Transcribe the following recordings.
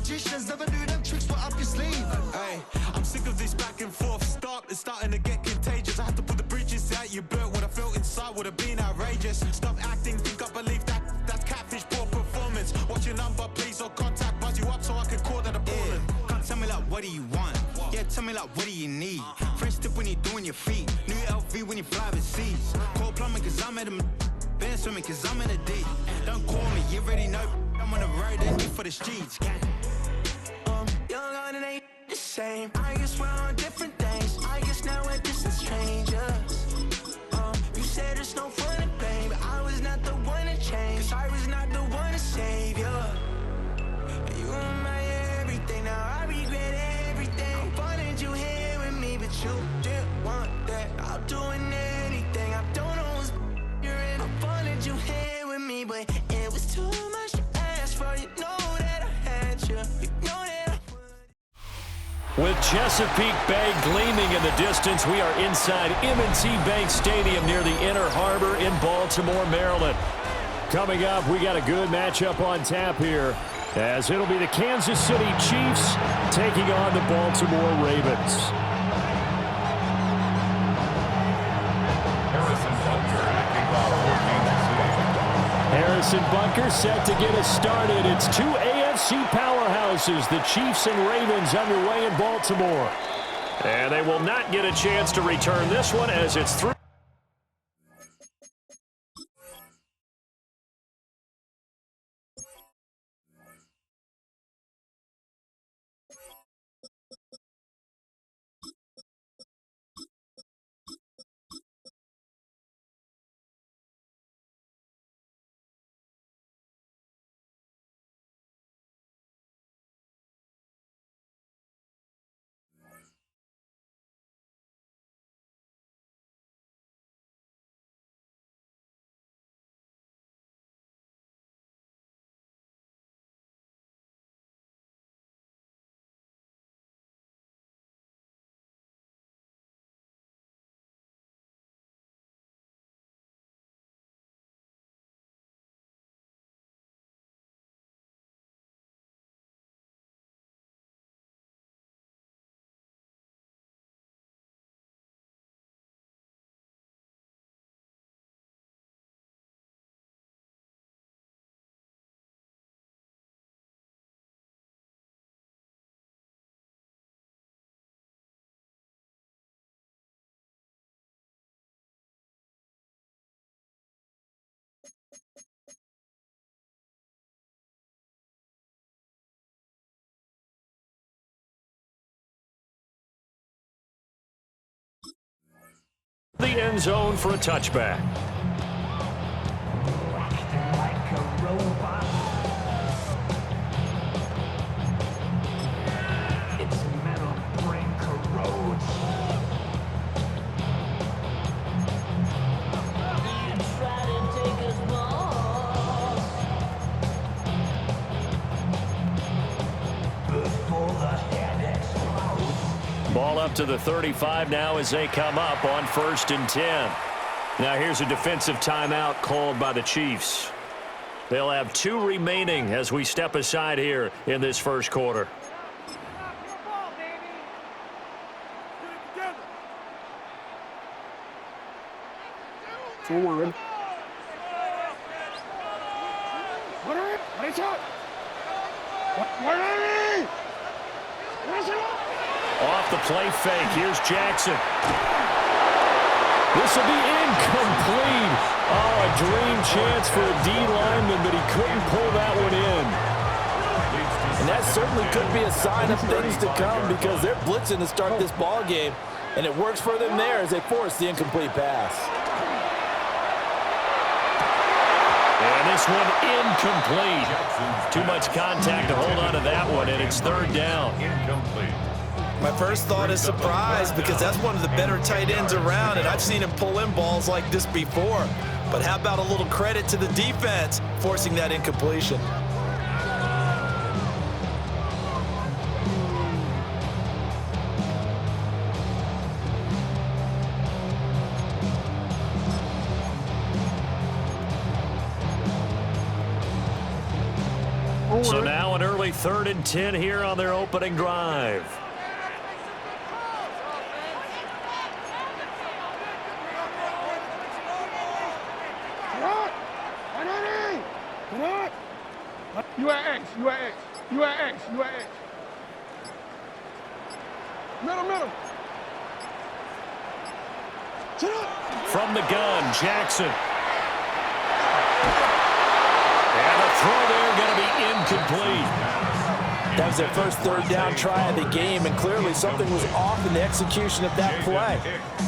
magicians never knew them tricks were up your sleeve. Hey, I'm sick of this back and forth. It's starting to get contagious. I had to put the bridges out you built. What I felt inside would have been outrageous. Stop acting, think I believe that's catfish, poor performance. What's your number, please, or contact, buzz you up so I can call that appalling. Can't tell me like, what do you want? Yeah, tell me like, what do you need? French tip when you're doing your feet. New LV when you fly overseas. Cold plumbing cause I'm at a been swimming cause I'm in a deep. Don't call me, you already know I'm on the road and you for the streets. Young on it ain't the same. I guess we're on different things. I guess now we're distant strangers. You said there's no fun in pain, but I was not the one to change. Cause I was not the one to save you. You were my everything, now I regret everything. I wanted you here with me, but you didn't want that. I'm doing anything, I don't know what's you're in. I wanted you here with me, but it was too much to ask for. You know that I had you, you know that I would. With Chesapeake Bay gleaming in the distance, we are inside M&T Bank Stadium near the Inner Harbor in Baltimore, Maryland. Coming up, we got a good matchup on tap here, as it'll be the Kansas City Chiefs taking on the Baltimore Ravens. Harrison Bunker set to get us started. It's two AFC powerhouses, the Chiefs and Ravens, underway in Baltimore. And they will not get a chance to return this one as it's through. The end zone for a touchback. Ball up to the 35 now as they come up on 1st and 10. Now here's a defensive timeout called by the Chiefs. They'll have 2 remaining as we step aside here in this first quarter. Forward. Off the play fake. Here's Jackson. This will be incomplete. Oh, a dream chance for a D lineman, but he couldn't pull that one in. And that certainly could be a sign of things to come because they're blitzing to start this ball game, and it works for them there as they force the incomplete pass. And this one incomplete. Too much contact to hold on to that one, and it's 3rd down. Incomplete. My first thought is surprise because that's one of the better tight ends around, and I've seen him pull in balls like this before. But how about a little credit to the defense forcing that incompletion? So now an early 3rd and 10 here on their opening drive. You at X, you at X, you at X, you at X. Middle. From the gun, Jackson. And the throw there going to be incomplete. That was their first 3rd down try of the game, and clearly something was off in the execution of that play.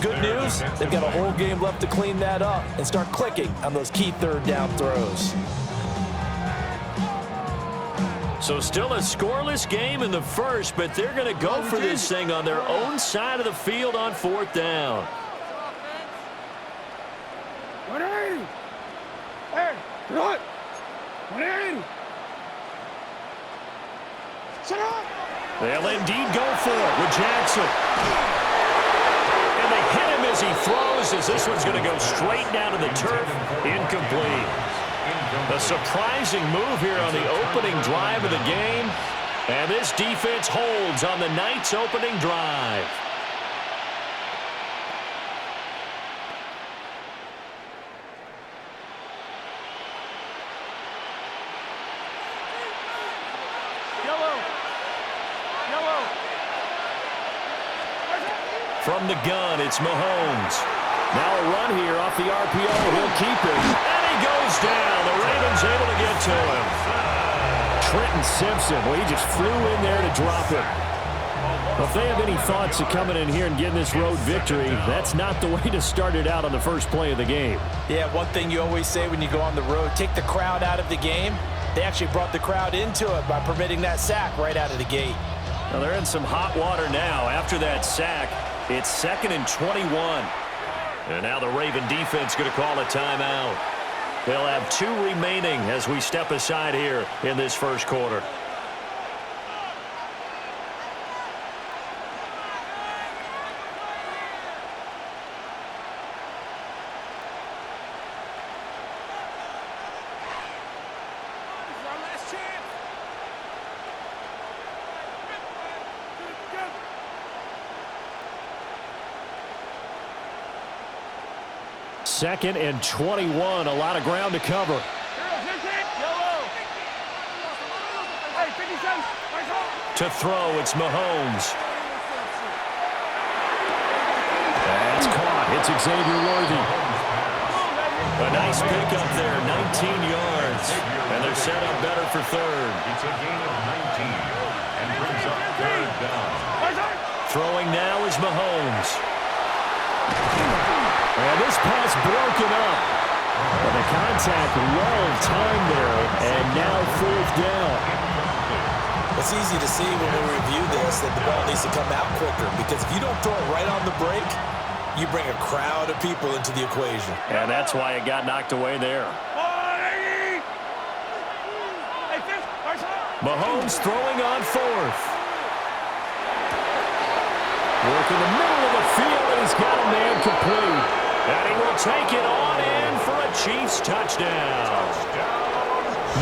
Good news, they've got a whole game left to clean that up and start clicking on those key 3rd down throws. So still a scoreless game in the first, but they're going to go for this thing on their own side of the field on 4th down. Hey, what? 180. They'll indeed go for it with Jackson. And they hit him as he throws, as this one's going to go straight down to the turf. Incomplete. A surprising move here on the opening drive of the game. And this defense holds on the night's opening drive. From the gun, it's Mahomes. Now a run here off the RPO. He'll keep it. And he goes down. The Ravens able to get to him. Trenton Simpson, well, he just flew in there to drop it. Well, if they have any thoughts of coming in here and getting this road victory, that's not the way to start it out on the first play of the game. Yeah, one thing you always say when you go on the road, take the crowd out of the game. They actually brought the crowd into it by permitting that sack right out of the gate. Well, they're in some hot water now after that sack. It's 2nd and 21. And now the Raven defense going to call a timeout. They'll have 2 remaining as we step aside here in this first quarter. Second and 21, a lot of ground to cover. To throw, it's Mahomes. That's caught. It's Xavier Worthy. A nice pickup there, 19 yards. And they're set up better for 3rd. It's a gain of 19 and brings up 3rd down. Throwing now is Mahomes. And this pass broken up. But the contact well timed there, and now 4th down. It's easy to see when we review this that the ball needs to come out quicker, because if you don't throw it right on the break, you bring a crowd of people into the equation. And that's why it got knocked away there. Mahomes throwing on 4th. Work in the middle of the field, and he's got a man complete. And he will take it on in for a Chiefs touchdown.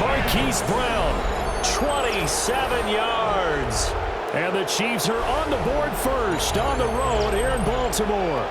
Marquise Brown, 27 yards. And the Chiefs are on the board first on the road here in Baltimore.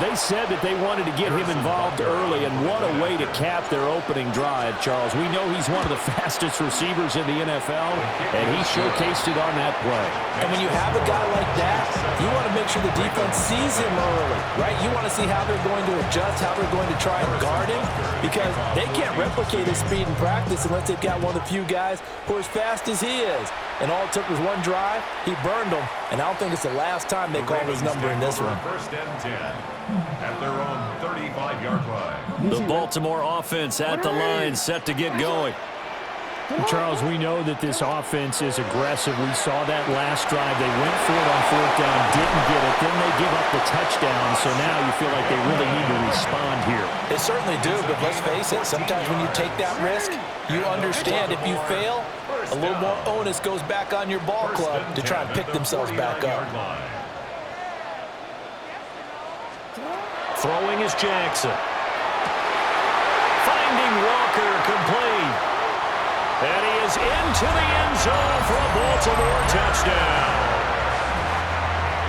They said that they wanted to get him involved early, and what a way to cap their opening drive, Charles. We know he's one of the fastest receivers in the NFL, and he showcased it on that play. And when you have a guy like that, you want to make sure the defense sees him early, right? You want to see how they're going to adjust, how they're going to try and guard him, because they can't replicate his speed in practice unless they've got one of the few guys who are as fast as he is. And all it took was one drive. He burned them, and I don't think it's the last time they call his number in this one. 1st and 10 at their own 35-yard line. The Baltimore offense at the line, set to get going. Charles, we know that this offense is aggressive. We saw that last drive. They went for it on 4th down, didn't get it. Then they give up the touchdown. So now you feel like they really need to respond here. They certainly do, but let's face it, sometimes when you take that risk, you understand if you fail, a little more onus goes back on your ball club to try and pick themselves back up. Throwing is Jackson. Finding Walker, complete. into the end zone for a Baltimore touchdown.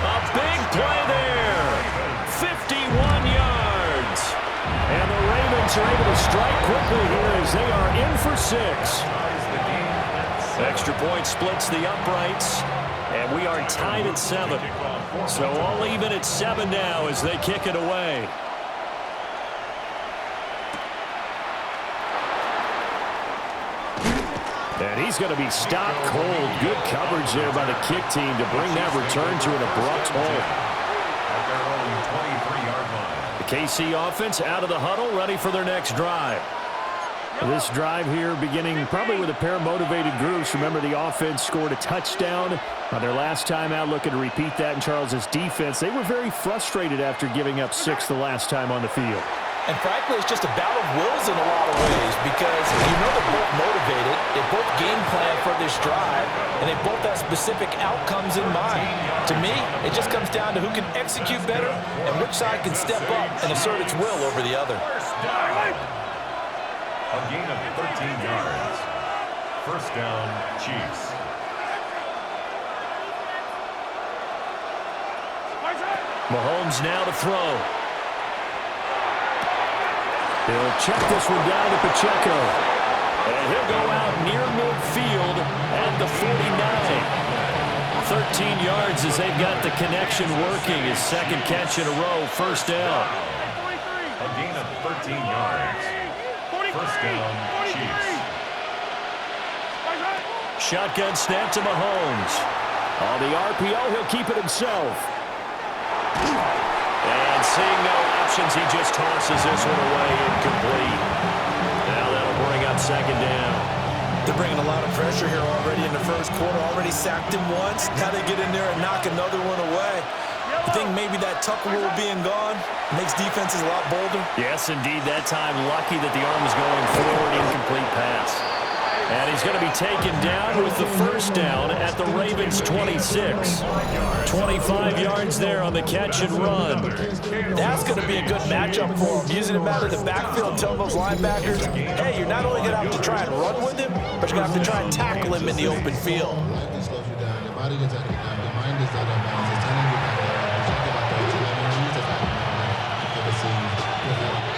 A big play there. 51 yards. And the Ravens are able to strike quickly here as they are in for 6. Extra point splits the uprights, and we are tied at 7. So all even at 7 now as they kick it away. And he's going to be stopped cold. Good coverage there by the kick team to bring that return to an abrupt halt. The KC offense out of the huddle, ready for their next drive. This drive here beginning probably with a pair of motivated groups. Remember, the offense scored a touchdown their last time out, looking to repeat that in Charles's defense. They were very frustrated after giving up 6 the last time on the field. And frankly, it's just a battle of wills in a lot of ways because they're both motivated, they both game plan for this drive, and they both have specific outcomes in mind. To me, it just comes down to who can execute better and which side can step up and assert its will over the other. A gain of 13 yards. First down, Chiefs. Mahomes now to throw. He'll check this one down to Pacheco. And he'll go out near midfield at the 49. 13 yards as they've got the connection working. His second catch in a row, first down. A gain of 13 yards. First down, Chiefs. Shotgun snap to Mahomes. On the RPO, he'll keep it himself. And seeing no options, he just tosses this one away, incomplete. Now that'll bring up second down. They're bringing a lot of pressure here already in the first quarter. Already sacked him once. Now they get in there and knock another one away. I think maybe that Tucker rule being gone makes defenses a lot bolder. Yes, indeed. That time, lucky that the arm was going forward. Incomplete pass. And he's going to be taken down with the first down at the Ravens' 26. 25 yards there on the catch and run. That's going to be a good matchup for him. Using him out of the backfield, telling those linebackers, hey, you're not only going to have to try and run with him, but you're going to have to try and tackle him in the open field.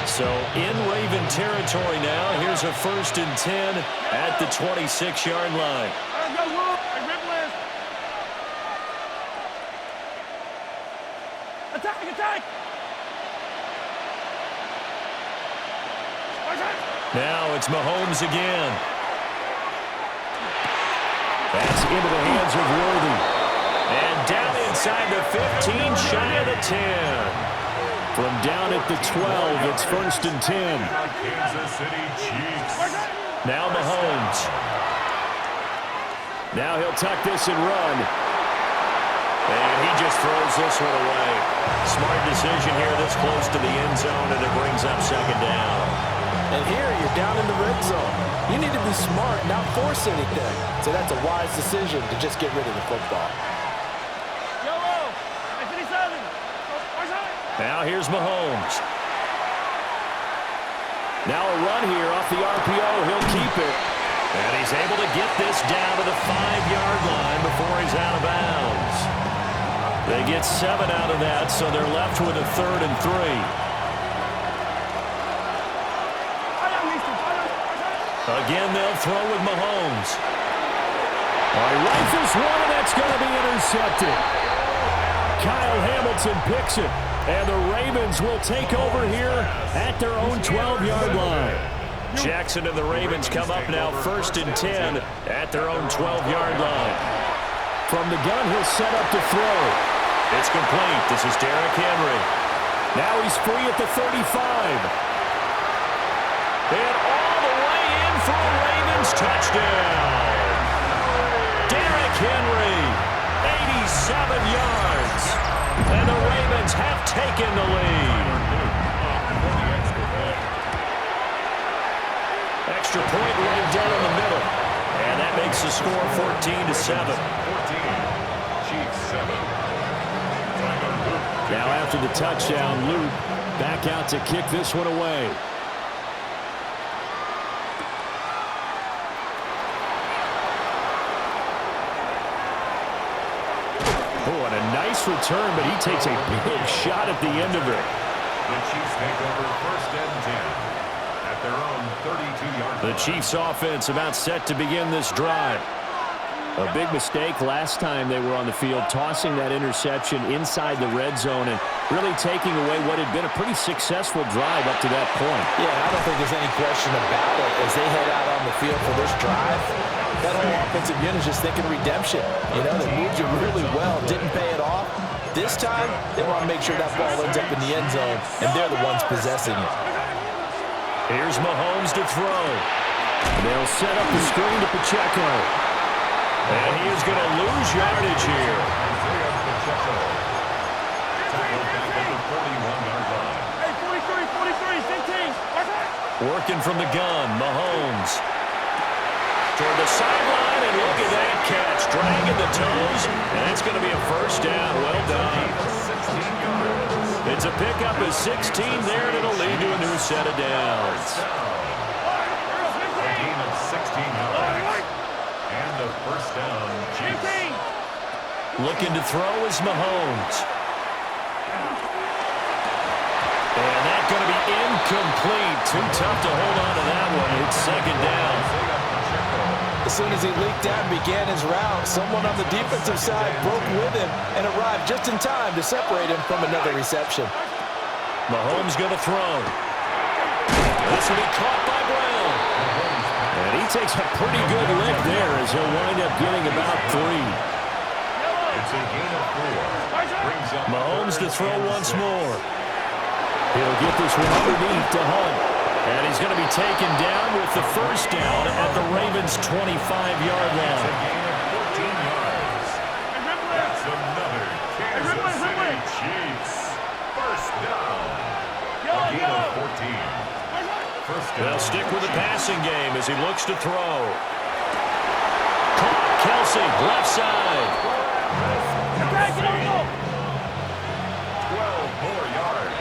So in Raven territory now. Here's a 1st and 10 at the 26-yard line. Attack! Now it's Mahomes again. That's into the hands of Worthy. And down inside the 15, shy of the 10. From down at the 12, it's 1st and 10. Kansas City Chiefs. Now Mahomes. Now he'll tuck this and run. And he just throws this one away. Smart decision here this close to the end zone, and it brings up second down. And here you're down in the red zone. You need to be smart, not force anything. So that's a wise decision to just get rid of the football. Now here's Mahomes. Now a run here off the RPO. He'll keep it. And he's able to get this down to the 5-yard line before he's out of bounds. They get 7 out of that, so they're left with a 3rd and 3. Again, they'll throw with Mahomes. He rifles one, and that's going to be intercepted. Kyle Hamilton picks it. And the Ravens will take over here at their own 12-yard line. Jackson and the Ravens come up now 1st and 10 at their own 12-yard line. From the gun, he'll set up to throw. It's complete. This is Derrick Henry. Now he's free at the 35. And all the way in for a Ravens touchdown. Derrick Henry, 87 yards. And the Ravens have taken the lead. Extra point right down the middle. And that makes the score 14-7. Chiefs 7. Now after the touchdown, Luke back out to kick this one away. and a nice return, but he takes a big shot at the end of it. The Chiefs take over 1st and 10 at their own 32-yard line. The Chiefs offense about set to begin this drive. A big mistake last time they were on the field, tossing that interception inside the red zone and really taking away what had been a pretty successful drive up to that point. Yeah, I don't think there's any question about it. As they head out on the field for this drive, that whole offensive unit is just thinking redemption. You know, they moved it really well, didn't pay it off. This time, they want to make sure that ball ends up in the end zone, and they're the ones possessing it. Here's Mahomes to throw. They'll set up the screen to Pacheco. And he is going to lose yardage here. Working from the gun, Mahomes. Toward the sideline, and look at that catch. Dragging the toes, and that's going to be a first down. Well done. It's a pickup of 16 there, and it'll lead to a new set of downs. A gain of 16 yards. And the first down, Chiefs. Looking to throw is Mahomes. And that's going to be incomplete. Too tough to hold on to that one. It's second down. As soon as he leaked out and began his route, someone on the defensive side broke with him and arrived just in time to separate him from another reception. Mahomes going to throw. This will be caught by Brown. And he takes a pretty good lift there as he'll wind up getting about 3. It's a gain of 4. Brings up Mahomes to throw once more. He'll get this one underneath to Hunt. And he's going to be taken down with the first down at the Ravens' 25-yard line. It's a gain of 14 yards. That's another Kansas City Chiefs. First down. A gain of 14. They'll stick with the passing game as he looks to throw. Caught, Kelsey, left side. 12 more yards.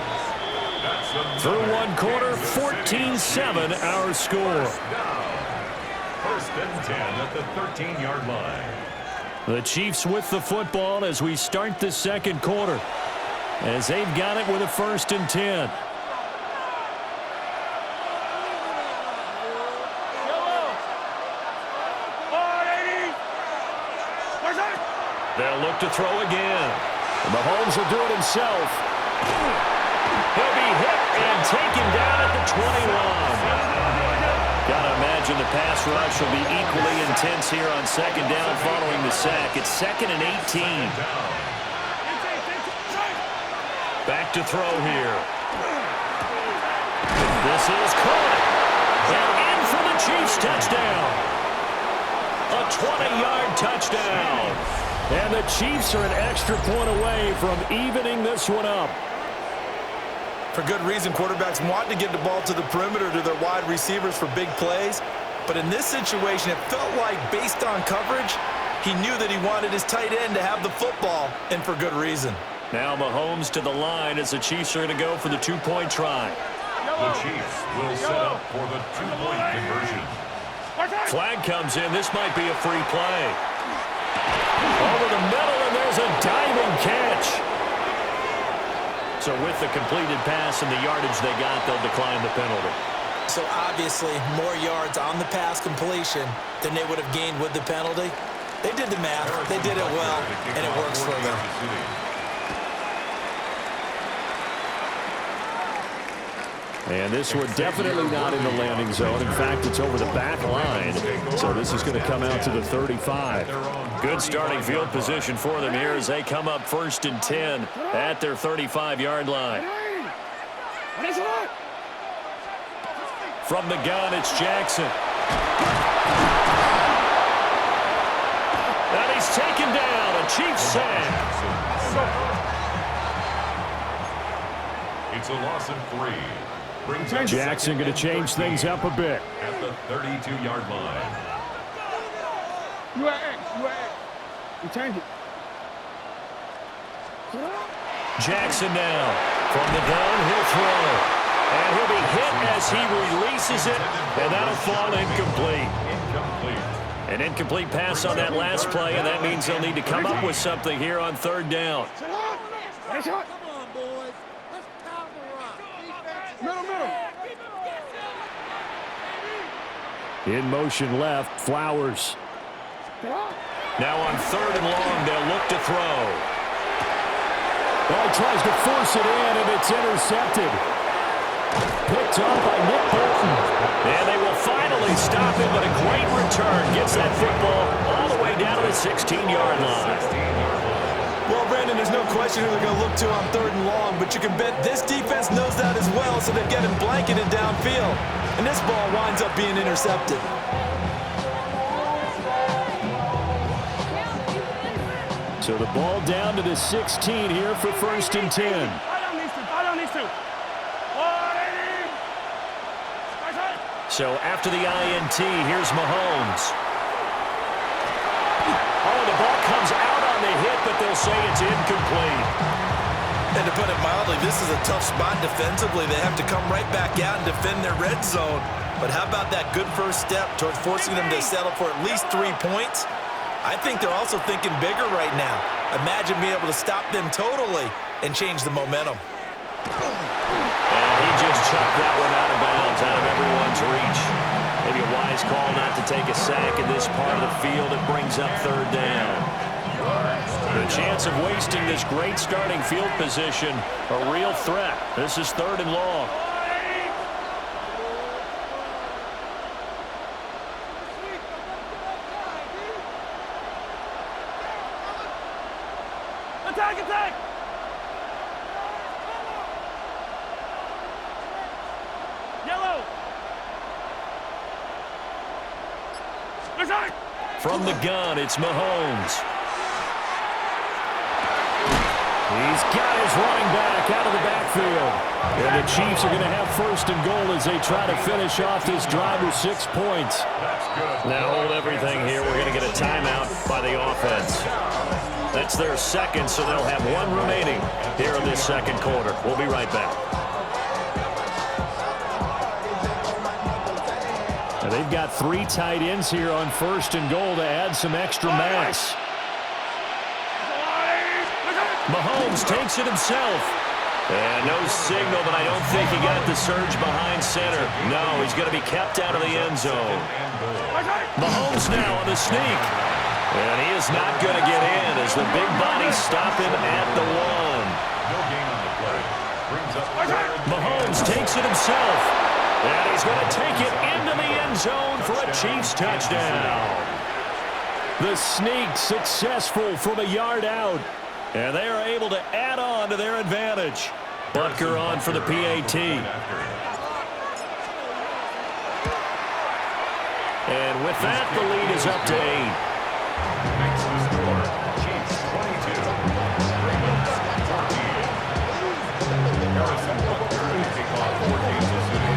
That's Through one quarter, 14-7 our score. First and 10 at the 13-yard line. The Chiefs with the football as we start the second quarter, as they've got it with a 1st and 10. They'll look to throw again. Mahomes will do it himself. He'll be hit and taken down at the 20-line. Gotta imagine the pass rush will be equally intense here on second down following the sack. It's 2nd and 18. Back to throw here. This is caught. And in for the Chiefs touchdown. A 20-yard touchdown. And the Chiefs are an extra point away from evening this one up. For good reason, quarterbacks want to get the ball to the perimeter to their wide receivers for big plays. But in this situation, it felt like, based on coverage, he knew that he wanted his tight end to have the football, and for good reason. Now Mahomes to the line as the Chiefs are going to go for the 2-point try. The Chiefs will set up for the 2-point conversion. Flag comes in. This might be a free play. Over the middle, and there's a diving catch. So with the completed pass and the yardage they got, they'll decline the penalty. So obviously, more yards on the pass completion than they would have gained with the penalty. They did the math. They did it well, and it works for them. And this one definitely not in the landing zone. In fact, it's over the back line. So this is going to come out to the 35. Good starting field position for them here as they come up 1st and 10 at their 35-yard line. From the gun, it's Jackson. And he's taken down. A Chiefs sack. It's a loss of 3. Jackson going to change things up a bit. At the 32-yard line. You are X. You change it. Jackson now. From the gun, he'll throw. And he'll be hit as he releases it. And that'll fall incomplete. An incomplete pass on that last play, and that means they'll need to come up with something here on third down. In motion left, Flowers. Now on third and long, they'll look to throw. Well, he tries to force it in, and it's intercepted. Picked up by Nick Bolton. And they will finally stop him, but a great return gets that football all the way down to the 16-yard line. Well, Brandon, there's no question who they're going to look to on third and long, but you can bet this defense knows that as well, so they've got him blanketed downfield. And this ball winds up being intercepted. So the ball down to the 16 here for 1st and 10. So after the INT, here's Mahomes. Oh, the ball comes out on the hit, but they'll say it's incomplete. And to put it mildly, this is a tough spot defensively. They have to come right back out and defend their red zone. But how about that good first step towards forcing them to settle for at least 3 points? I think they're also thinking bigger right now. Imagine being able to stop them totally and change the momentum. And he just chucked that one out of bounds, out of everyone's reach. Maybe a wise call not to take a sack in this part of the field. It brings up third down. The chance of wasting this great starting field position, a real threat. This is third and long. Attack, attack! Yellow! Attack! From the gun, it's Mahomes. He's got his running back out of the backfield. And the Chiefs are going to have 1st and goal as they try to finish off this drive with 6 points. Now hold everything here. We're going to get a timeout by the offense. That's their second, so they'll have 1 remaining here in this second quarter. We'll be right back. Now they've got 3 tight ends here on 1st and goal to add some extra mass. Mahomes takes it himself. And no signal, but I don't think he got the surge behind center. No, he's going to be kept out of the end zone. Mahomes now on the sneak. And he is not going to get in as the big bodies stop him at the 1. Mahomes takes it himself. And he's going to take it into the end zone for a Chiefs touchdown. The sneak successful from a yard out. And they are able to add on to their advantage. Butker on for the PAT. And with that, the lead is up to 8. Makes the score. Chiefs 22. Ravens 14. Harrison Butker to kick off for Kansas City.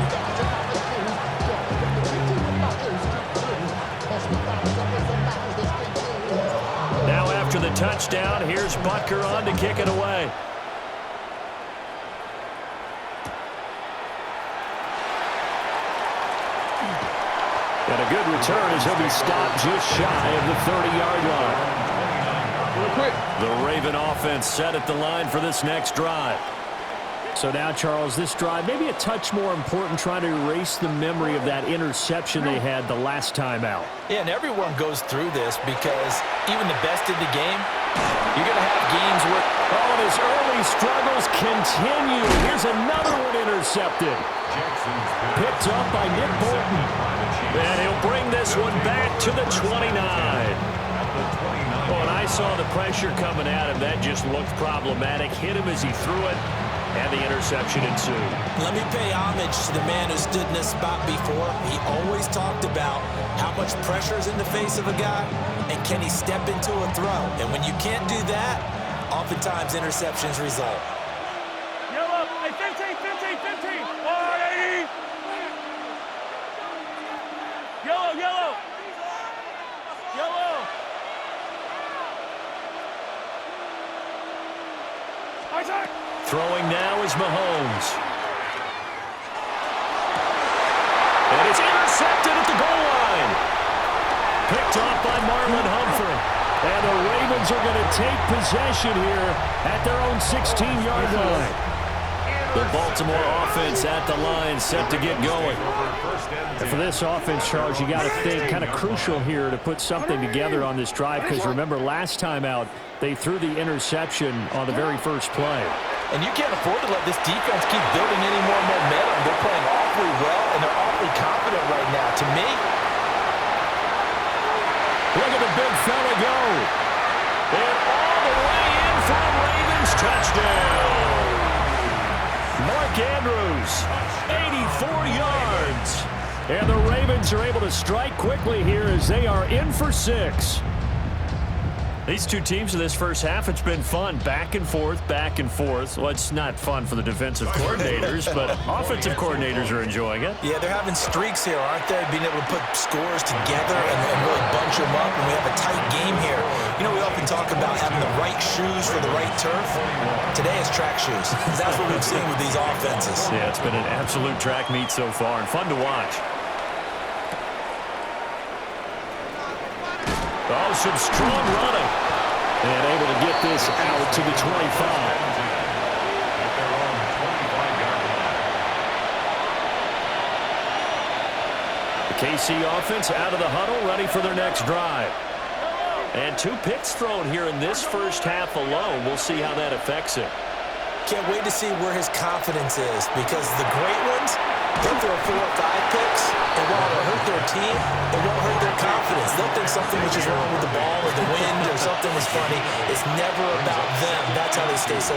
Now after the touchdown, here's Butker on to kick it away. And a good return as he'll be stopped just shy of the 30-yard line. The Raven offense set at the line for this next drive. So now, Charles, this drive maybe a touch more important, trying to erase the memory of that interception they had the last time out. Yeah, and everyone goes through this because even the best in the game, you're going to have games where... Oh, and his early struggles continue. Here's another one intercepted. Picked up by Nick Bolton. And he'll bring this one back to the 29. Well, and I saw the pressure coming at him. That just looked problematic. Hit him as he threw it, and the interception ensued. Let me pay homage to the man who stood in this spot before. He always talked about how much pressure is in the face of a guy, and can he step into a throw. And when you can't do that, oftentimes interceptions result. Yellow, hey, 15, 15, 15. 180. Yellow, yellow. Yellow. Isaac. Throwing now is Mahomes. And it's intercepted at the goal line. picked off by Marlon Humphrey. And the Ravens are going to take possession here at their own 16-yard line. The Baltimore offense at the line, set to get going. And for this offense, Charles, you got to think kind of crucial here to put something together on this drive, because remember last time out, they threw the interception on the very first play. And you can't afford to let this defense keep building any more momentum. They're playing awfully well, and they're awfully confident right now. To me, look at the big fella go. And all the way in for a Ravens touchdown. Mark Andrews, 84 yards. And the Ravens are able to strike quickly here as they are in for 6. These two teams in this first half, it's been fun. Back and forth, back and forth. Well, it's not fun for the defensive coordinators, but offensive coordinators are enjoying it. Yeah, they're having streaks here, aren't they? Being able to put scores together and really bunch them up, and we have a tight game here. You know, we often talk about having the right shoes for the right turf. Today it's track shoes. That's what we've seen with these offenses. Yeah, it's been an absolute track meet so far, and fun to watch. Oh, some strong running. And able to get this out to the 25. The KC offense out of the huddle, ready for their next drive. And 2 picks thrown here in this first half alone. We'll see how that affects it. Can't wait to see where his confidence is, because the great ones, they'll throw 4 or 5 picks, and while it'll hurt their team, it won't hurt their confidence. They'll think something was just wrong with the ball or the wind or something was funny. It's never about them. That's how they stay so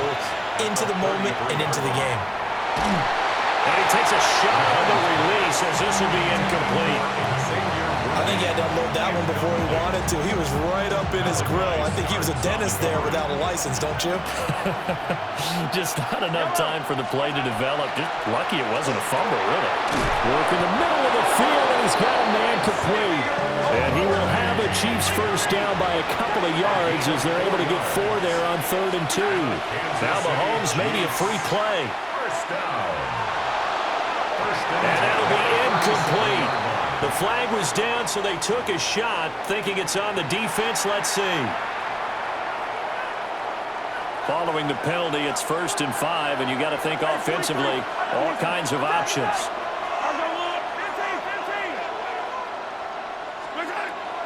into the moment and into the game. And he takes a shot on the release as this will be incomplete. I think he had to unload that one before he wanted to. He was right up in his grill. I think he was a dentist there without a license, don't you? Just not enough time for the play to develop. Just lucky it wasn't a fumble, really. Work in the middle of the field, and he's got a man complete. And he will have a Chiefs first down by a couple of yards as they're able to get 4 there on 3rd and 2. Now Mahomes, maybe a free play. And that'll be incomplete. The flag was down, so they took a shot, thinking it's on the defense. Let's see. Following the penalty, it's 1st and 5, and you got to think offensively, all kinds of options.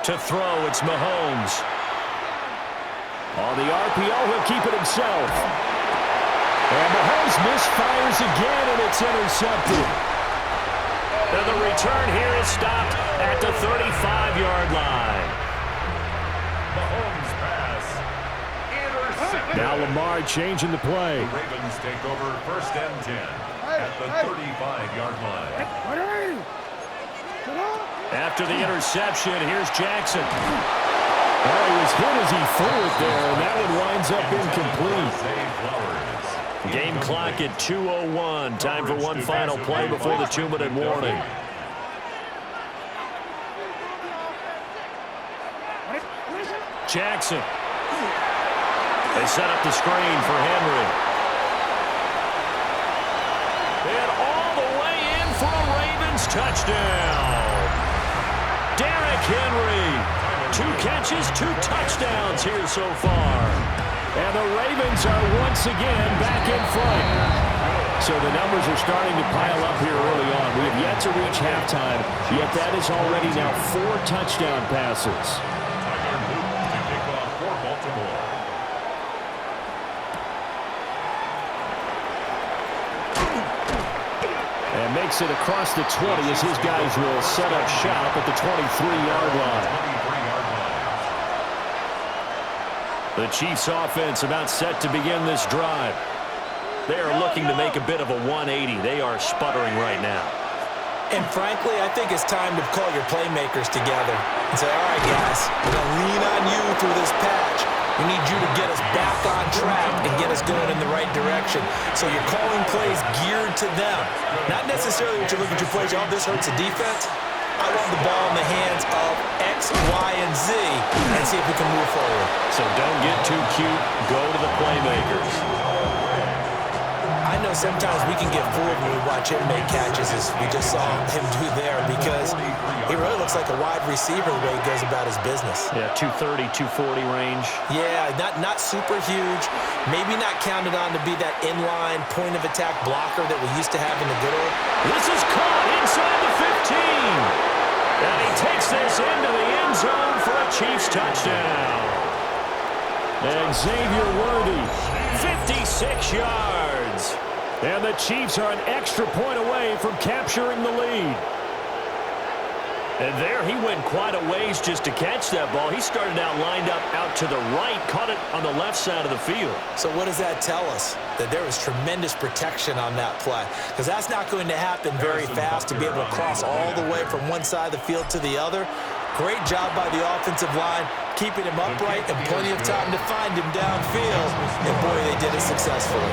To throw, it's Mahomes. On the RPO, he'll keep it himself. And Mahomes misfires again, and it's intercepted. And the return here is stopped at the 35-yard line. Mahomes pass. Intercepted. Now Lamar changing the play. The Ravens take over 1st and 10 at the 35-yard line. After the interception, here's Jackson. Well, he was hit as he threw it there, and that one winds up incomplete. Game clock at 2:01. Time for one final play before the 2-minute warning. Jackson. They set up the screen for Henry. And all the way in for a Ravens touchdown. Derrick Henry. 2 catches, 2 touchdowns here so far. And the Ravens are once again back in front. So the numbers are starting to pile up here early on. We have yet to reach halftime, yet that is already now 4 touchdown passes. Tyler Luke to kick off for Baltimore. And makes it across the 20 as his guys will set up shop at the 23-yard line. The Chiefs offense about set to begin this drive. They are looking to make a bit of a 180. They are sputtering right now. And frankly, I think it's time to call your playmakers together and say, all right, guys, we're going to lean on you through this patch. We need you to get us back on track and get us going in the right direction. So you're calling plays geared to them. Not necessarily what you look at your plays, oh, this hurts the defense. I want the ball in the hands of X, Y, and Z and see if we can move forward. So don't get too cute. Go to the playmakers. I know sometimes we can get fooled when we watch him make catches, as we just saw him do there, because he really looks like a wide receiver the way he goes about his business. Yeah, 230, 240 range. Yeah, not super huge. Maybe not counted on to be that inline point-of-attack blocker that we used to have in the good old. This is caught inside the 15. And he takes this into the end zone for a Chiefs touchdown. And Xavier Worthy, 56 yards. And the Chiefs are an extra point away from capturing the lead. And there he went quite a ways just to catch that ball. He started out lined up out to the right, caught it on the left side of the field. So what does that tell us? That there was tremendous protection on that play. Because that's not going to happen very fast to be able to cross all the way from one side of the field to the other. Great job by the offensive line, keeping him upright and plenty of time to find him downfield. And boy, they did it successfully.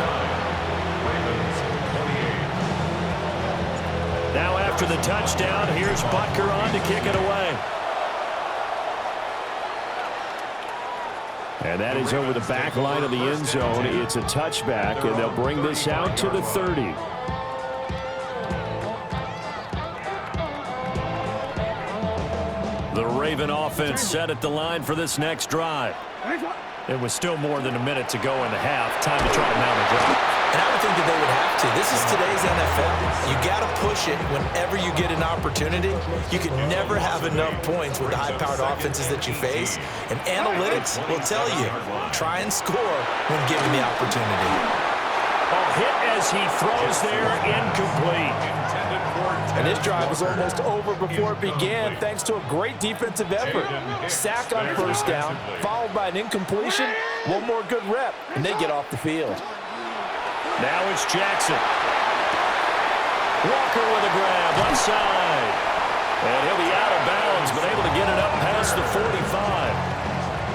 Now after the touchdown, here's Butker on to kick it away. And that is over the back line of the end zone. It's a touchback, and they'll bring this out to the 30. The Raven offense set at the line for this next drive. It was still more than a minute to go in the half. Time to try to mount a drive. And I would think that they would have to. This is today's NFL. You got to push it whenever you get an opportunity. You can never have enough points with the high-powered offenses that you face. And analytics will tell you, try and score when given the opportunity. A hit as he throws there, incomplete. And this drive was almost over before it began thanks to a great defensive effort. Sack on first down, followed by an incompletion. One more good rep, and they get off the field. Now it's Jackson. Walker with a grab, left side. And he'll be out of bounds, but able to get it up past the 45.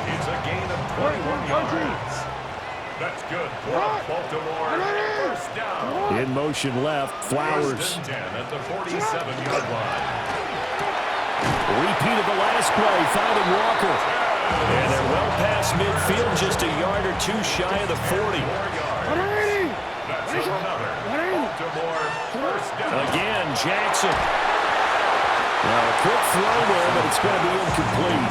It's a gain of 21 yards. That's good for Baltimore. First down. In motion left, Flowers. First and 10 at the 47-yard line. Repeat of the last play, finding Walker. And they're well past midfield, just a yard or two shy of the 40. That's another Baltimore first down. Again, Jackson. Now a quick throw there, but it's going to be incomplete.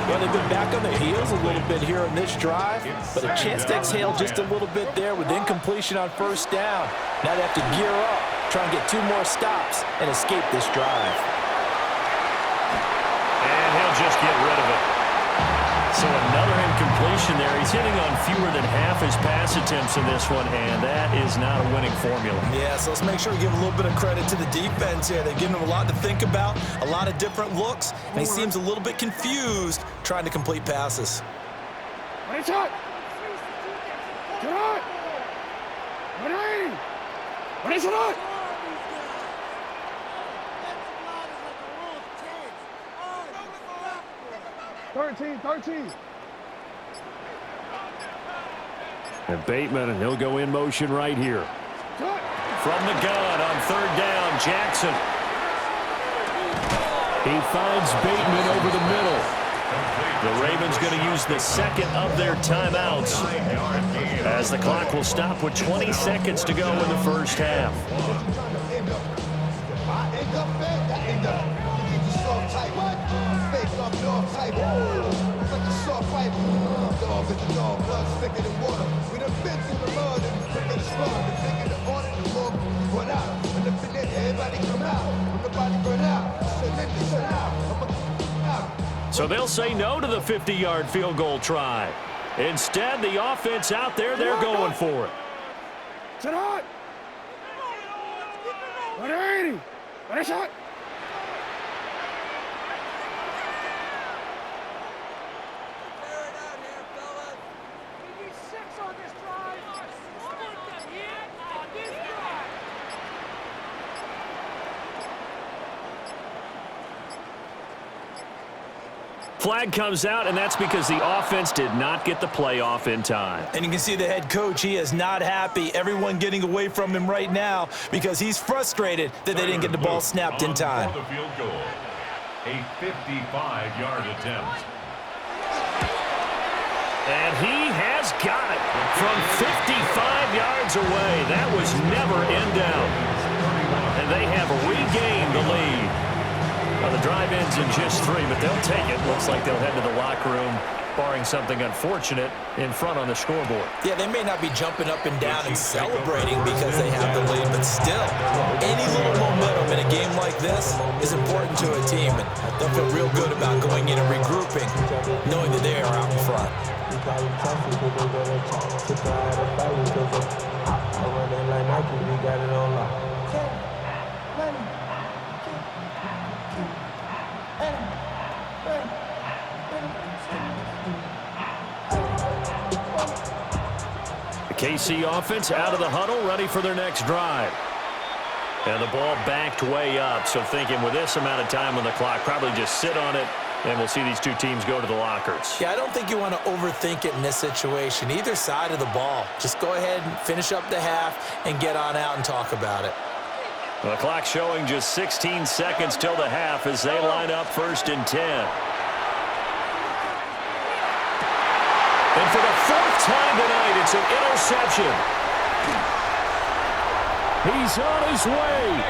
Well, they've been back on their heels a little bit here in this drive, but a chance to exhale just a little bit there with incompletion on first down. Now they have to gear up, try and get 2 more stops and escape this drive. And he'll just get rid of it. So another incompletion there. He's hitting on fewer than half his pass attempts in this one, and that is not a winning formula. Yeah, so let's make sure we give a little bit of credit to the defense here. They've given him a lot to think about, a lot of different looks, and he seems a little bit confused trying to complete passes. What is it? What is it? 13. And Bateman, and he'll go in motion right here. From the gun on third down, Jackson. He finds Bateman over the middle. The Ravens going to use the second of their timeouts as the clock will stop with 20 seconds to go in the first half. So they'll say no to the 50-yard field goal try. Instead, the offense out there, they're going for it. Sit on. 180. What is it? Flag comes out, and that's because the offense did not get the play off in time. And you can see the head coach, he is not happy. Everyone getting away from him right now because he's frustrated that they didn't get the ball snapped in time. The field goal. A 55-yard attempt. And he has got it from 55 yards away. That was never in doubt. And they have regained the lead. Well, the drive ends in just 3, but they'll take it. Looks like they'll head to the locker room, barring something unfortunate, in front on the scoreboard. Yeah, they may not be jumping up and down and celebrating because they have the lead, but still, any little momentum in a game like this is important to a team, and they'll feel real good about going in and regrouping, knowing that they are out in front. KC offense out of the huddle, ready for their next drive. And the ball backed way up, so thinking with this amount of time on the clock, probably just sit on it, and we'll see these two teams go to the lockers. Yeah, I don't think you want to overthink it in this situation. Either side of the ball. Just go ahead and finish up the half and get on out and talk about it. The clock showing just 16 seconds till the half as they line up 1st and 10. And for the 4th time tonight, it's an interception. He's on his way.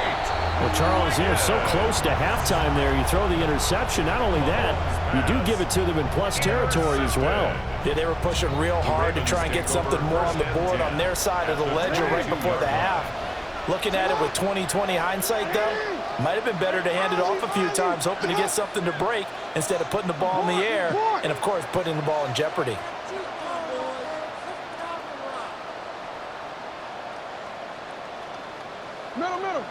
Well, Charles, you're so close to halftime there. You throw the interception. Not only that, you do give it to them in plus territory as well. Yeah, they were pushing real hard to try and get something more on the board on their side of the ledger right before the half. Looking at it with 20/20 hindsight, though, might have been better to hand it off a few times, hoping to get something to break instead of putting the ball in the air and, of course, putting the ball in jeopardy. Middle.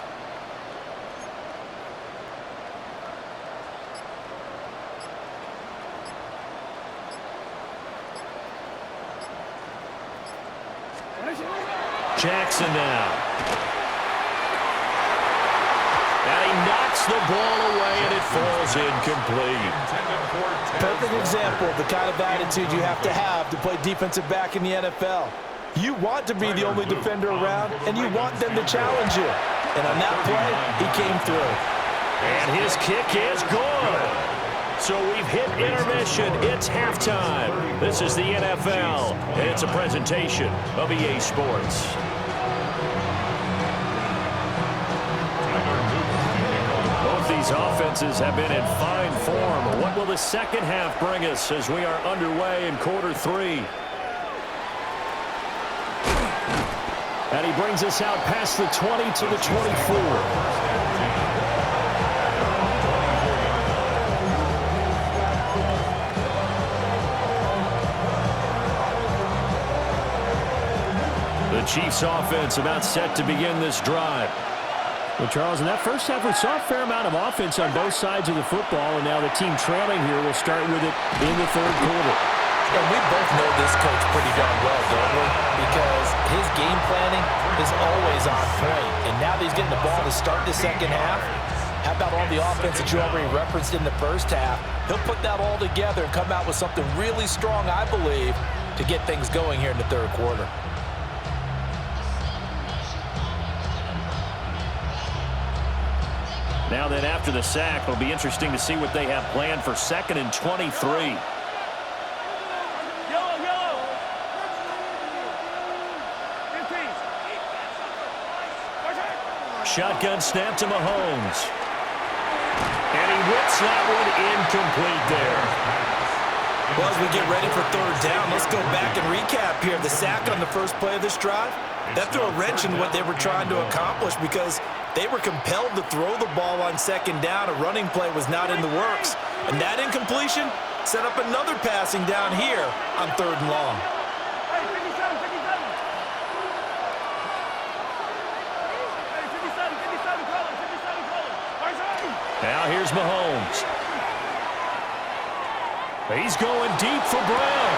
Jackson now. And he knocks the ball away, and it falls incomplete. Perfect example of the kind of attitude you have to play defensive back in the NFL. You want to be the only defender around, and you want them to challenge you. And on that play, he came through. And his kick is good. So we've hit intermission. It's halftime. This is the NFL, and it's a presentation of EA Sports. Both these offenses have been in fine form. What will the second half bring us as we are underway in quarter 3? And he brings us out past the 20 to the 24. The Chiefs offense about set to begin this drive. Well, Charles, in that first half, we saw a fair amount of offense on both sides of the football, and now the team trailing here will start with it in the 3rd quarter. And we both know this coach pretty darn well, don't we? Because his game planning is always on point. And now that he's getting the ball to start the second half, how about all the offense that you already referenced in the first half? He'll put that all together and come out with something really strong, I believe, to get things going here in the 3rd quarter. Now then, after the sack, it'll be interesting to see what they have planned for 2nd and 23. Shotgun snap to Mahomes. And he whips that one incomplete there. Well, as we get ready for 3rd down, let's go back and recap here. The sack on the first play of this drive, that threw a wrench in what they were trying to accomplish because they were compelled to throw the ball on 2nd down. A running play was not in the works. And that incompletion set up another passing down here on 3rd and long. Now here's Mahomes. He's going deep for Brown.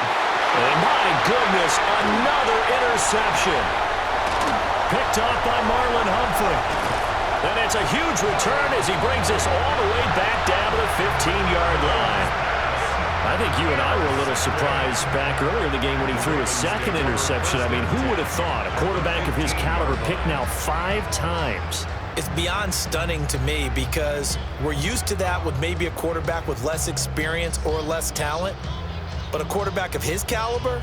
And my goodness, another interception. Picked off by Marlon Humphrey. And it's a huge return as he brings us all the way back down to the 15-yard line. I think you and I were a little surprised back earlier in the game when he threw a 2nd interception. I mean, who would have thought a quarterback of his caliber picked now 5 times? It's beyond stunning to me because we're used to that with maybe a quarterback with less experience or less talent. But a quarterback of his caliber,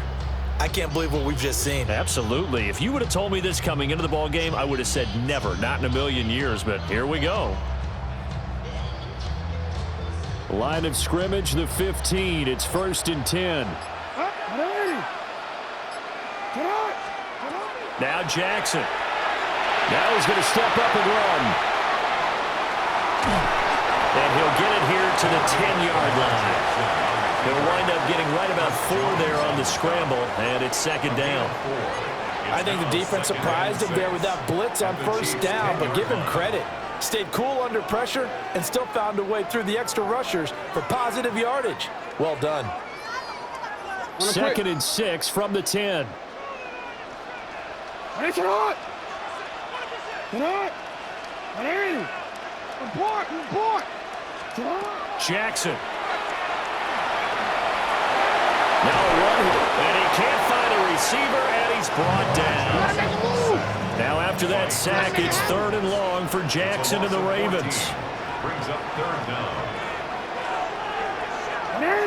I can't believe what we've just seen. Absolutely. If you would have told me this coming into the ball game, I would have said never, not in a million years. But here we go. Line of scrimmage, the 15. It's 1st and 10. Now Jackson. Now he's going to step up and run. And he'll get it here to the 10-yard line. He'll wind up getting right about 4 there on the scramble, and it's 2nd down. I think the defense surprised him there with that blitz on 1st down, but give him credit. Stayed cool under pressure and still found a way through the extra rushers for positive yardage. Well done. 2nd and 6 from the 10. Jackson. Now a run, and he can't find a receiver, and he's brought down. Now after that sack, it's 3rd and long for Jackson and the Ravens. Brings up 3rd down.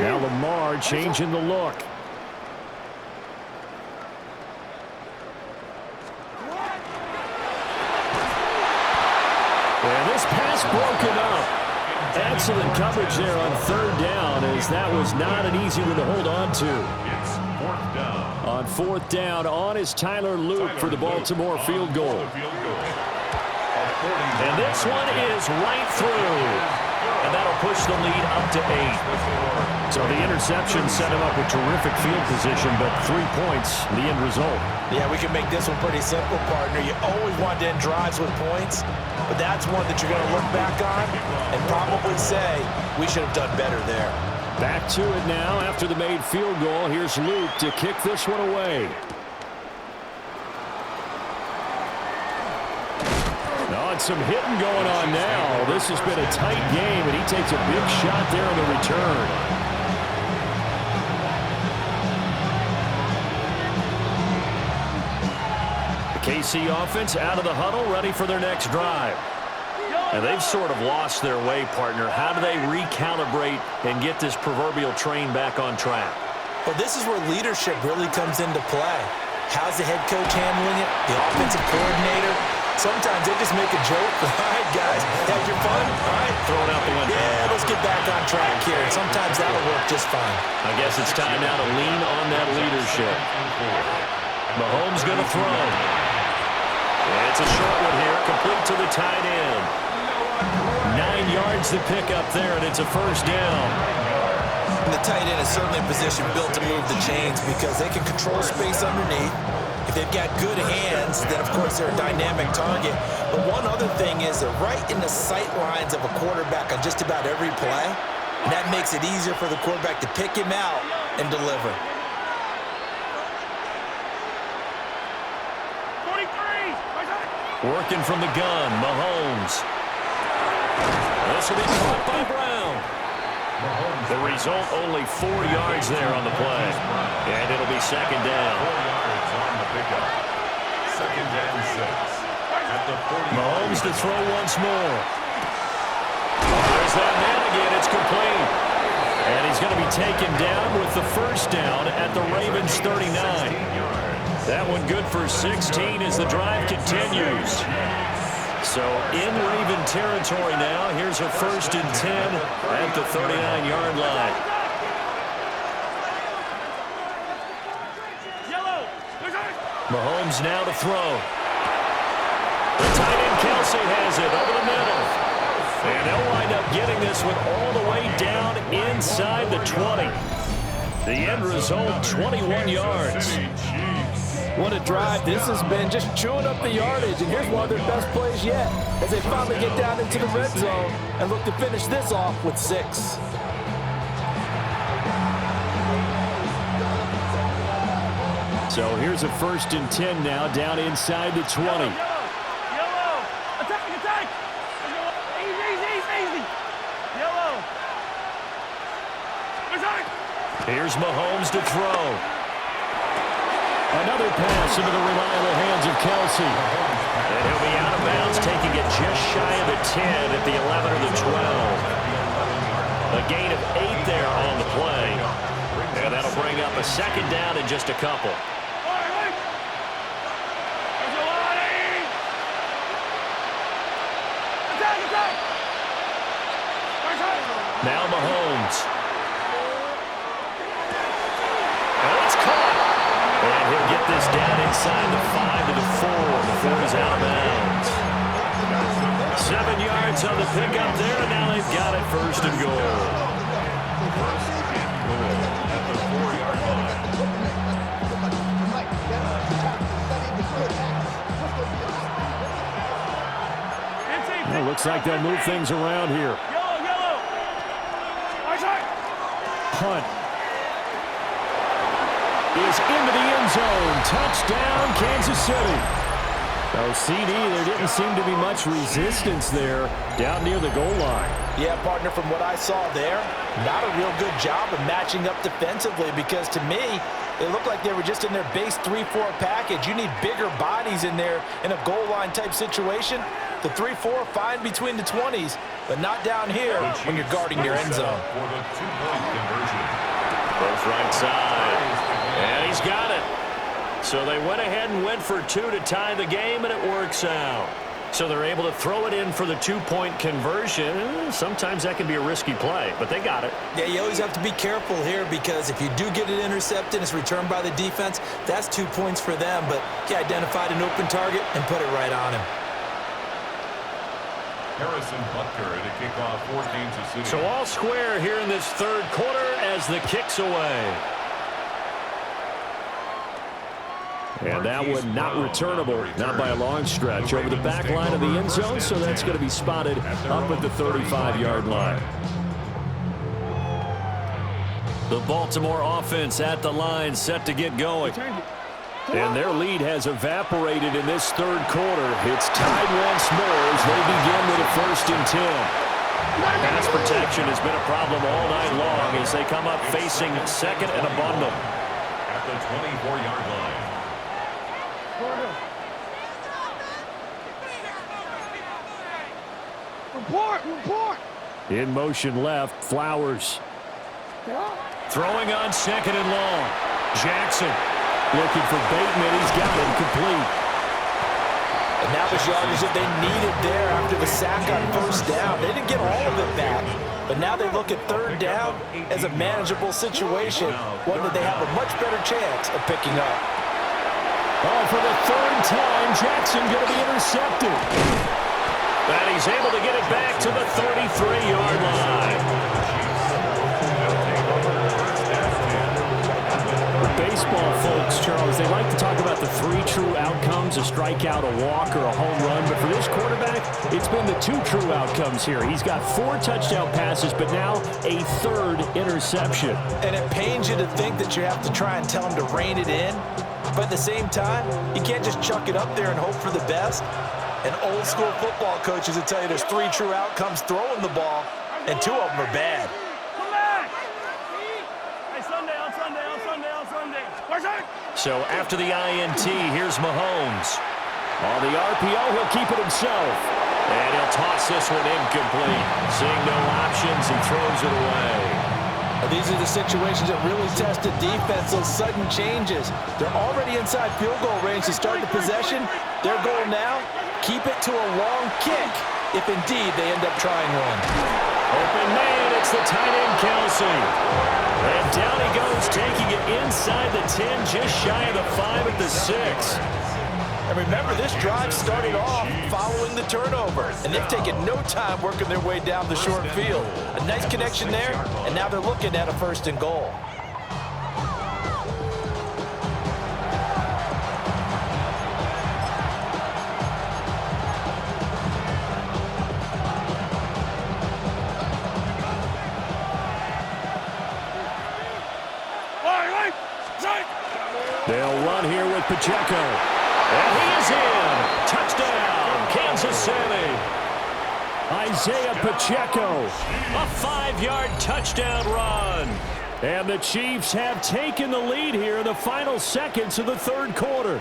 Now Lamar changing the look. And this pass broken up. Excellent coverage there on 3rd down, as that was not an easy one to hold on to. It's 4th down. On 4th down, on is Tyler Luke for the Baltimore field goal. And this one is right through. And that'll push the lead up to 8. So the interception set him up with terrific field position, but 3 points, the end result. Yeah, we can make this one pretty simple, partner. You always want to end drives with points, but that's one that you're going to look back on and probably say, we should have done better there. Back to it now after the made field goal. Here's Luke to kick this one away. Some hitting going on now. This has been a tight game, and he takes a big shot there on the return. The KC offense out of the huddle, ready for their next drive. And they've sort of lost their way, partner. How do they recalibrate and get this proverbial train back on track? Well, this is where leadership really comes into play. How's the head coach handling it? The offensive coordinator? Sometimes they just make a joke. All right, guys, had your fun? All right. Throw it out the window. Yeah, let's get back on track here. And sometimes that'll work just fine. I guess it's time now to lean on that leadership. Mahomes going to throw. It's a short one here, complete to the tight end. 9 yards to pick up there, and it's a 1st down. And the tight end is certainly a position built to move the chains because they can control space underneath. If they've got good hands, then, of course, they're a dynamic target. But one other thing is they're right in the sight lines of a quarterback on just about every play. And that makes it easier for the quarterback to pick him out and deliver. 43. Working from the gun, Mahomes. This will be caught by Brown. The result, only 4 yards there on the play. And it'll be 2nd down. 4 yards on the pickup. 2nd and 6. At the 40. Mahomes to throw once more. There's that man again. It's complete. And he's going to be taken down with the 1st down at the Ravens 39. That one good for 16 as the drive continues. So in Raven territory now. Here's a 1st and 10 at the 39-yard line. Mahomes now to throw. The tight end Kelsey has it over the middle. And they'll wind up getting this one all the way down inside the 20. The end result, 21 yards. What a drive this has been, just chewing up the yardage. And here's one of their best plays yet as they finally get down into the red zone and look to finish this off with 6. So here's a 1st and 10 now down inside the 20. Yellow. Attack. Easy. Yellow. Attack. Here's Mahomes to throw. Another pass into the reliable hands of Kelsey. And he'll be out of bounds, taking it just shy of the 10 at the 11 or the 12. A gain of 8 there on the play. And that'll bring up a 2nd down in just a couple. Now Mahomes. Oh, it's caught. And he'll get this down inside the 5 to the 4 before he's out of bounds. 7 yards on the pickup there, and now they've got it first and goal. First and goal at the 4-yard line. Well, looks like they'll move things around here. Yellow. Punt is into the end zone. Touchdown, Kansas City. Oh, CD, there didn't seem to be much resistance there down near the goal line. Yeah, partner, from what I saw there, not a real good job of matching up defensively because to me, it looked like they were just in their base 3-4 package. You need bigger bodies in there in a goal line type situation. The 3-4 fine between the 20s, but not down here when you're guarding your end zone. For the 2-point conversion. Goes right side. And he's got it. So they went ahead and went for 2 to tie the game, and it works out. So they're able to throw it in for the 2-point conversion. Sometimes that can be a risky play, but they got it. Yeah, you always have to be careful here because if you do get it intercepted, it's returned by the defense, that's 2 points for them. But he identified an open target and put it right on him. Harrison Butker to kick off for Kansas City. So all square here in this third quarter as the kick's away. And that one not returnable, not by a long stretch, over the back line of the end zone, so that's going to be spotted up at the 35-yard line. The Baltimore offense at the line, set to get going. And their lead has evaporated in this third quarter. It's tied once more as they begin with a 1st and 10. Pass protection has been a problem all night long as they come up facing 2nd and a bundle. At the 24-yard line. Report. In motion left, Flowers. Throwing on 2nd and long. Jackson Looking for Bateman. He's got him complete. And that was yardage that they needed there after the sack on 1st down. They didn't get all of it back, but now they look at 3rd down as a manageable situation, one that they have a much better chance of picking up. Oh, for the 3rd time, Jackson going to be intercepted. And he's able to get it back to the 33-yard line. Baseball folks, Charles, they like to talk about the 3 true outcomes, a strikeout, a walk, or a home run. But for this quarterback, it's been the 2 true outcomes here. He's got 4 touchdown passes, but now a 3rd interception. And it pains you to think that you have to try and tell him to rein it in. But at the same time, you can't just chuck it up there and hope for the best. And old school football coaches will tell you there's 3 true outcomes throwing the ball, and 2 of them are bad. So after the INT, here's Mahomes. On the RPO, he'll keep it himself. And he'll toss this one incomplete. Seeing no options, he throws it away. These are the situations that really test the defense, those sudden changes. They're already inside field goal range to start the possession. Their goal now, keep it to a long kick, if indeed they end up trying one. Open man, it's the tight end, Kelsey. And down he goes, taking it inside the 10, just shy of the 5 at the 6. And remember, this drive started off following the turnover, and they've taken no time working their way down the short field. A nice connection there, and now they're looking at a 1st and goal. They'll run here with Pacheco. And he is in. Touchdown, Kansas City. Isaiah Pacheco. A 5-yard touchdown run. And the Chiefs have taken the lead here in the final seconds of the 3rd quarter.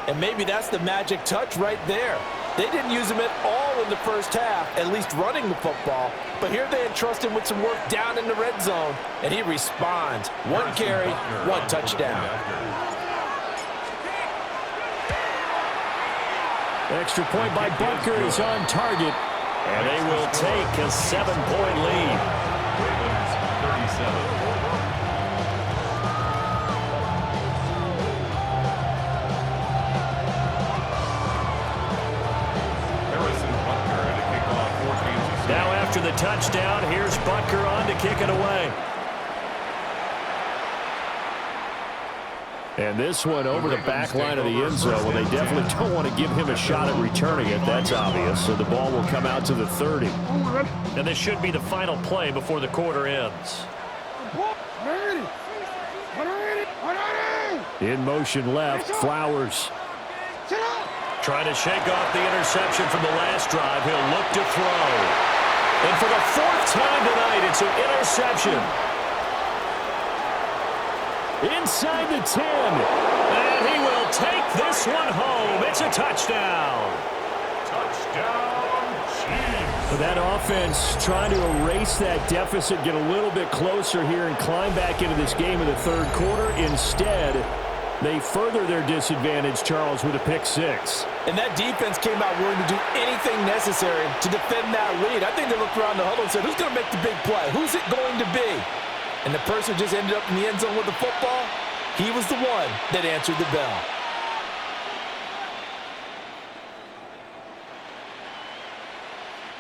And maybe that's the magic touch right there. They didn't use him at all in the 1st half, at least running the football. But here they entrust him with some work down in the red zone, and he responds. 1 carry, 1 touchdown. Extra point by Butker is on target. And they will take a 7-point lead. Ravens 37. Now after the touchdown, here's Butker on to kick it away. And this one over the back line of the end zone. Well, they definitely don't want to give him a shot at returning it. That's obvious. So the ball will come out to the 30. And this should be the final play before the quarter ends. In motion left, Flowers. Trying to shake off the interception from the last drive. He'll look to throw. And for the 4th time tonight, it's an interception. Inside the 10. And he will take this one home. It's a touchdown. Touchdown, Chiefs. That offense trying to erase that deficit, get a little bit closer here and climb back into this game in the 3rd quarter. Instead, they further their disadvantage, Charles, with a pick 6. And that defense came out willing to do anything necessary to defend that lead. I think they looked around the huddle and said, who's going to make the big play? Who's it going to be? And the person who just ended up in the end zone with the football, he was the one that answered the bell.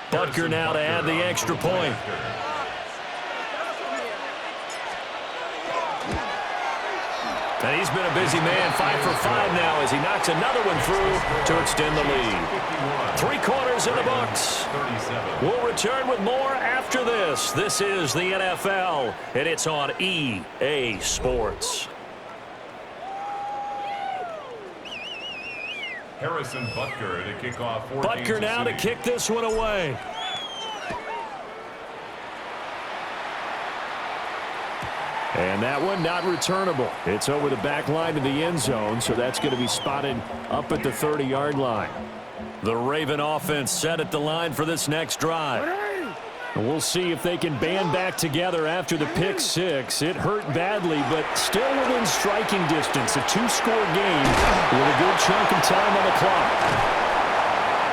Butker now to add the extra point. And he's been a busy man, 5 for 5 now as he knocks another one through to extend the lead. 3 quarters in the books. We'll return with more after this. This is the NFL, and it's on EA Sports. Harrison Butker to kick off. Butker now to kick this one away. And that one not returnable. It's over the back line of the end zone, so that's going to be spotted up at the 30-yard line. The Raven offense set at the line for this next drive. And we'll see if they can band back together after the pick 6. It hurt badly, but still within striking distance. A 2-score game with a good chunk of time on the clock.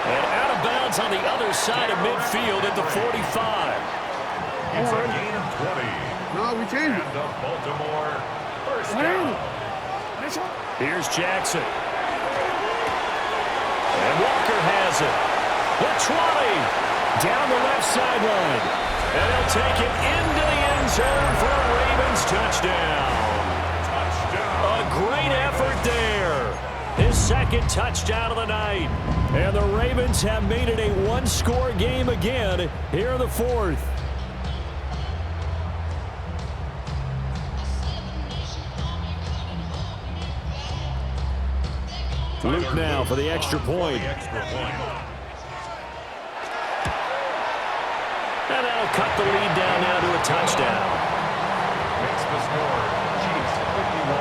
And out of bounds on the other side of midfield at the 45. It's a gain of 20. No, we changed it. And the Baltimore first down. Here's Jackson. And Walker has it. The 20. Down the left sideline. And he'll take it into the end zone for a Ravens touchdown. A great effort there. His 2nd touchdown of the night. And the Ravens have made it a 1-score game again here in the 4th. Luke now for the extra point. And that'll cut the lead down now to a touchdown. Makes the score. Chiefs 51.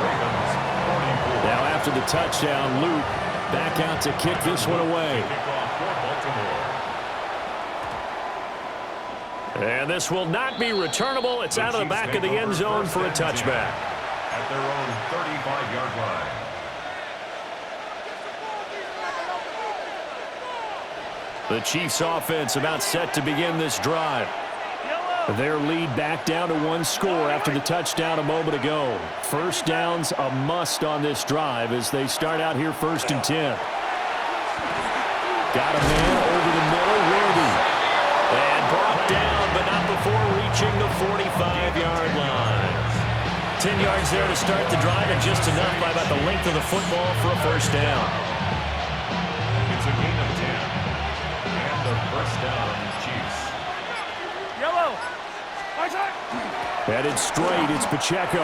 Ravens 44. Now after the touchdown, Luke back out to kick this one away. And this will not be returnable. It's out of the back of the end zone for a touchback. At their own 35-yard line. The Chiefs offense about set to begin this drive. Their lead back down to 1 score after the touchdown a moment ago. First down's a must on this drive as they start out here 1st and 10. Got a man over the middle, Worthy. And brought down, but not before reaching the 45-yard line. 10 yards there to start the drive, and just enough by about the length of the football for a first down. It's a gain of 10. And the first down, Chiefs. Yellow. Headed straight, it's Pacheco.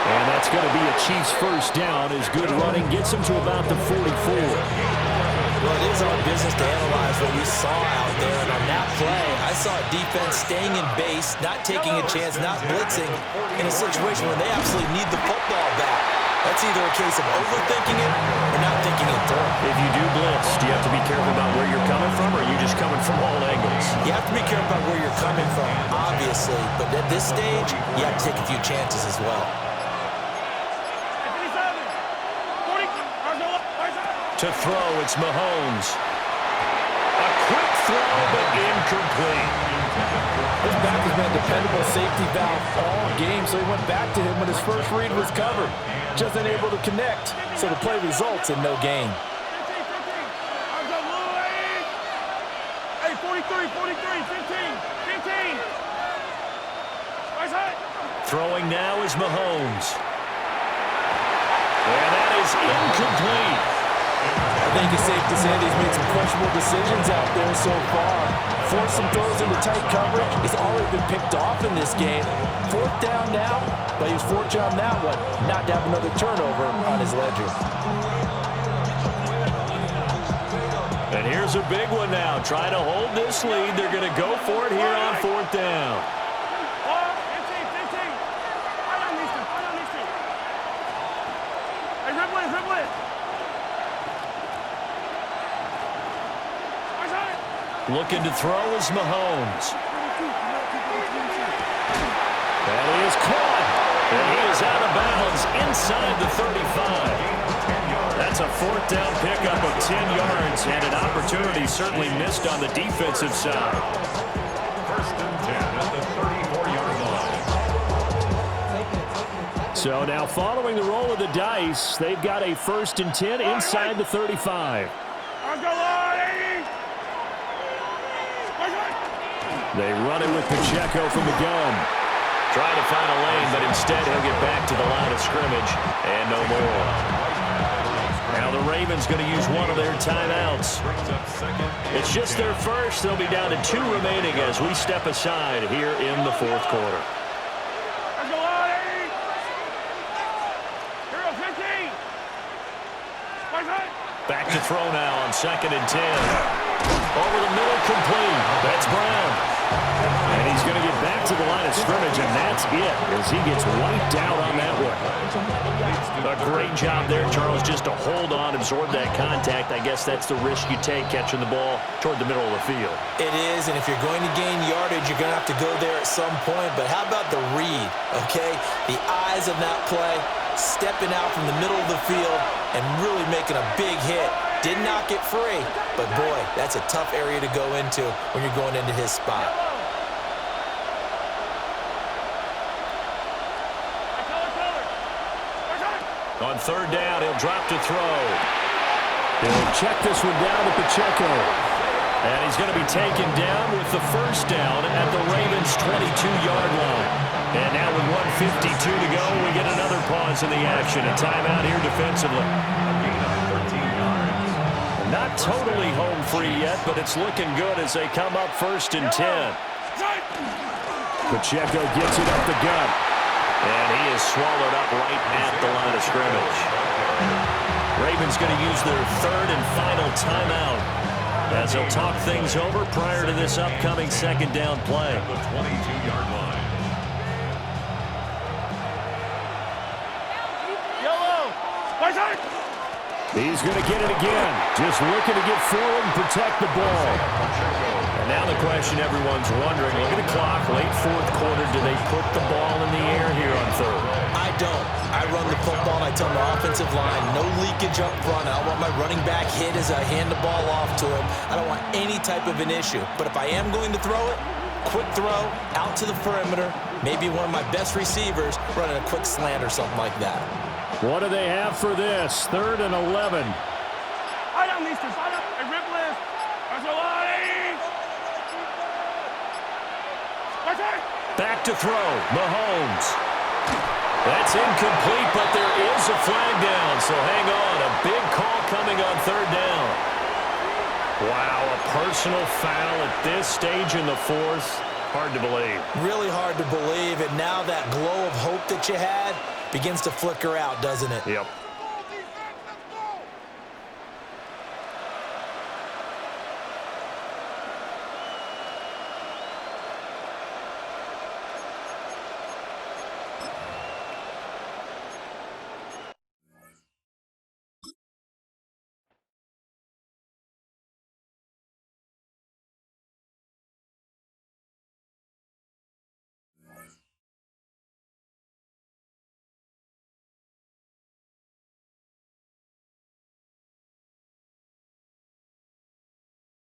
And that's going to be a Chiefs first down as good running gets them to about the 44. Well, it is our business to analyze what we saw out there. And on that play, I saw a defense staying in base, not taking a chance, not blitzing in a situation where they absolutely need the football back. That's either a case of overthinking it or not thinking it through. If you do blitz, do you have to be careful about where you're coming from, or are you just coming from all angles? You have to be careful about where you're coming from, obviously. But at this stage, you have to take a few chances as well. To throw, it's Mahomes. A quick throw, but incomplete. His back has been a dependable safety valve all game, so he went back to him when his first read was covered. Just unable to connect, so the play results in no gain. Hey, 43, 15. Throwing now is Mahomes. And that is incomplete. I think it's safe to say that he's made some questionable decisions out there so far. Forced some throws into tight coverage. He's already been picked off in this game. 4th down now, but he's fortunate on that one, not to have another turnover on his ledger. And here's a big one now. Trying to hold this lead. They're going to go for it here on 4th down. Looking to throw is Mahomes. And he is caught. And he is out of bounds inside the 35. That's a 4th down pickup of 10 yards and an opportunity certainly missed on the defensive side. 1st and 10 at the 34-yard line. So now following the roll of the dice, they've got a 1st and 10 inside the 35. They run it with Pacheco from the gun. Trying to find a lane, but instead he'll get back to the line of scrimmage and no more. Now the Ravens going to use one of their timeouts. It's just their first. They'll be down to 2 remaining as we step aside here in the 4th quarter. Back to throw now on 2nd and 10. Over the middle, complete. That's Brown. And he's going to get back to the line of scrimmage, and that's it as he gets wiped out on that one. A great job there, Charles, just to hold on, absorb that contact. I guess that's the risk you take catching the ball toward the middle of the field. It is, and if you're going to gain yardage, you're going to have to go there at some point. But how about the read, okay? The eyes of that play, stepping out from the middle of the field and really making a big hit. Did not get free, but boy, that's a tough area to go into when you're going into his spot. On 3rd down, he'll drop to throw. He'll check this one down to Pacheco. And he's going to be taken down with the 1st down at the Ravens' 22-yard line. And now with 1:52 to go, we get another pause in the action. A timeout here defensively. Not totally home free yet, but it's looking good as they come up 1st and 10. Pacheco gets it up the gut. And he is swallowed up right at the line of scrimmage. Ravens going to use their 3rd and final timeout as they'll talk things over prior to this upcoming 2nd down play. The 22-yard line. He's going to get it again. Just looking to get forward and protect the ball. And now the question everyone's wondering, look at the clock, late 4th quarter, do they put the ball in the air here on 3rd? I don't. I run the football and I tell my offensive line, no leakage up front. I don't want my running back hit as I hand the ball off to him. I don't want any type of an issue. But if I am going to throw it, quick throw, out to the perimeter, maybe one of my best receivers running a quick slant or something like that. What do they have for this? 3rd and 11. Back to throw, Mahomes. That's incomplete, but there is a flag down, so hang on. A big call coming on 3rd down. Wow, a personal foul at this stage in the 4th. Hard to believe. Really hard to believe, and now that glow of hope that you had begins to flicker out, doesn't it? Yep.